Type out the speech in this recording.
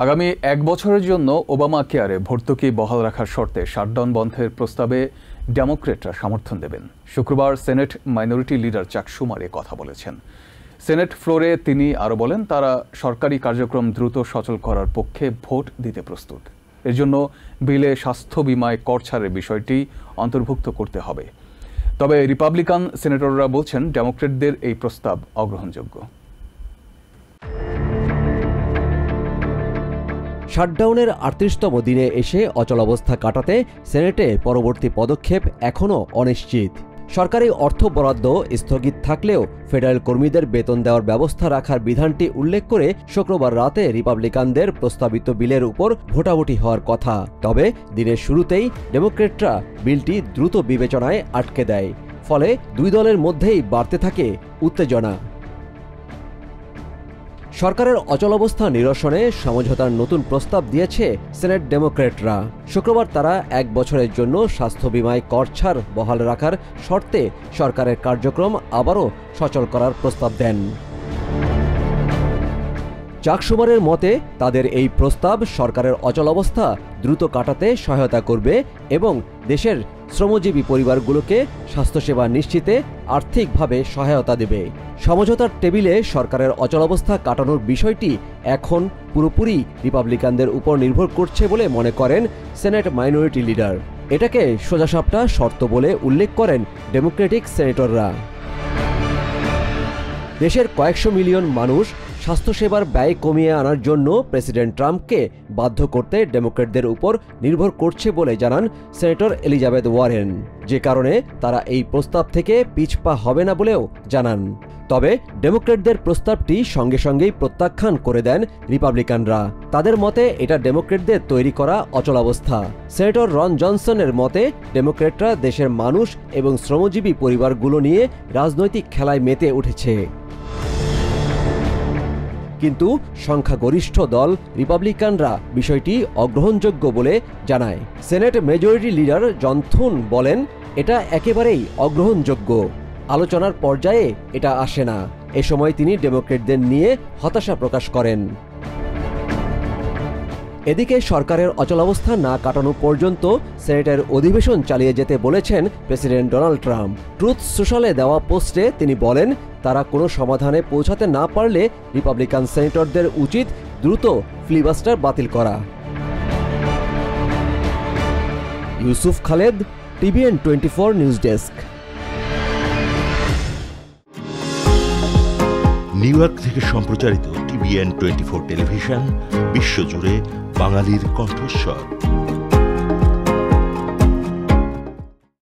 আগামী ১ বছরের জন্য ওবামা কেয়ারে ভর্তুকি বহাল রাখার শর্তে শাটডাউন বন্ধের প্রস্তাবে ডেমোক্রেটরা সমর্থন দেবেন। শুক্রবার সেনেট মাইনরিটি লিডার চাক শুমার কথা বলেছেন। সেনেট ফ্লোরে তিনি আরও বলেন, তারা সরকারি কার্যক্রম দ্রুত সচল করার পক্ষে ভোট দিতে প্রস্তুত। এর জন্য বিলে স্বাস্থ্য বিমায় কর ছাড়ের বিষয়টি অন্তর্ভুক্ত করতে হবে। তবে রিপাবলিকান সেনেটররা বলছেন, ডেমোক্রেটদের এই প্রস্তাব অগ্রহণযোগ্য। শাটডাউনের ৩৮তম দিনে এসে অচলাবস্থা কাটাতে সেনেটে পরবর্তী পদক্ষেপ এখনও অনিশ্চিত। সরকারি অর্থ বরাদ্দ স্থগিত থাকলেও ফেডারেল কর্মীদের বেতন দেওয়ার ব্যবস্থা রাখার বিধানটি উল্লেখ করে শুক্রবার রাতে রিপাবলিকানদের প্রস্তাবিত বিলের উপর ভোটাভুটি হওয়ার কথা। তবে দিনের শুরুতেই ডেমোক্রেটরা বিলটি দ্রুত বিবেচনায় আটকে দেয়। ফলে দুই দলের মধ্যেই বাড়তে থাকে উত্তেজনা। সরকারের অচলাবস্থা নিরসনে সমঝোতার নতুন প্রস্তাব দিয়েছে সেনেট ডেমোক্রেটরা। শুক্রবার তারা ১ বছরের জন্য স্বাস্থ্য বিমায় কর ছাড় বহাল রাখার শর্তে সরকারের কার্যক্রম আবারও সচল করার প্রস্তাব দেন। চাক শুমারের মতে, তাদের এই প্রস্তাব সরকারের অচলাবস্থা দ্রুত কাটাতে সহায়তা করবে এবং দেশের শ্রমজীবী পরিবারগুলোকে স্বাস্থ্যসেবা নিশ্চিতে আর্থিকভাবে সহায়তা দেবে। সমঝোতার টেবিলে সরকারের অচলাবস্থা কাটানোর বিষয়টি এখন পুরোপুরি রিপাবলিকানদের উপর নির্ভর করছে বলে মনে করেন সেনেট মাইনরিটি লিডার। এটাকে সোজাসাপটা শর্ত বলে উল্লেখ করেন ডেমোক্রেটিক সেনেটররা। দেশের কয়েকশো মিলিয়ন মানুষ স্বাস্থ্যসেবার ব্যয় কমিয়ে আনার জন্য প্রেসিডেন্ট ট্রাম্পকে বাধ্য করতে ডেমোক্রেটদের উপর নির্ভর করছে বলে জানান সেনেটর এলিজাবেথ ওয়ারেন। যে কারণে তারা এই প্রস্তাব থেকে পিছপা হবে না বলেও জানান। তবে ডেমোক্রেটদের প্রস্তাবটি সঙ্গে সঙ্গেই প্রত্যাখ্যান করে দেন রিপাবলিকানরা। তাদের মতে এটা ডেমোক্রেটদের তৈরি করা অচলাবস্থা। সেনেটর রন জনসনের মতে, ডেমোক্রেটরা দেশের মানুষ এবং শ্রমজীবী পরিবারগুলো নিয়ে রাজনৈতিক খেলায় মেতে উঠেছে। কিন্তু সংখ্যাগরিষ্ঠ দল রিপাবলিকানরা বিষয়টি অগ্রহণযোগ্য বলে জানায়। সেনেট মেজরিটি লিডার জন থুন বলেন, এটা একেবারেই অগ্রহণযোগ্য। আলোচনার পর্যায়ে এটা আসে না। এ সময় তিনি ডেমোক্রেটদের নিয়ে হতাশা প্রকাশ করেন। এদিকে সরকারের অচলাবস্থা না কাটানো পর্যন্ত সেনেটের অধিবেশন চালিয়ে যেতে বলেছেন প্রেসিডেন্ট ডোনাল্ড ট্রাম্প। ট্রুথ সোশ্যালে দেওয়া পোস্টে তিনি বলেন, তারা কোনো সমাধানে পৌঁছাতে না পারলে রিপাবলিকান সেনেটরদের উচিত দ্রুত ফিলিবাস্টার বাতিল করা। Yusuf Khaled, TVN 24 news desk. New York থেকে সম্প্রচারিত টিভিএন 24 টেলিভিশন বিশ্বজুড়ে বাঙালির কণ্ঠস্বর।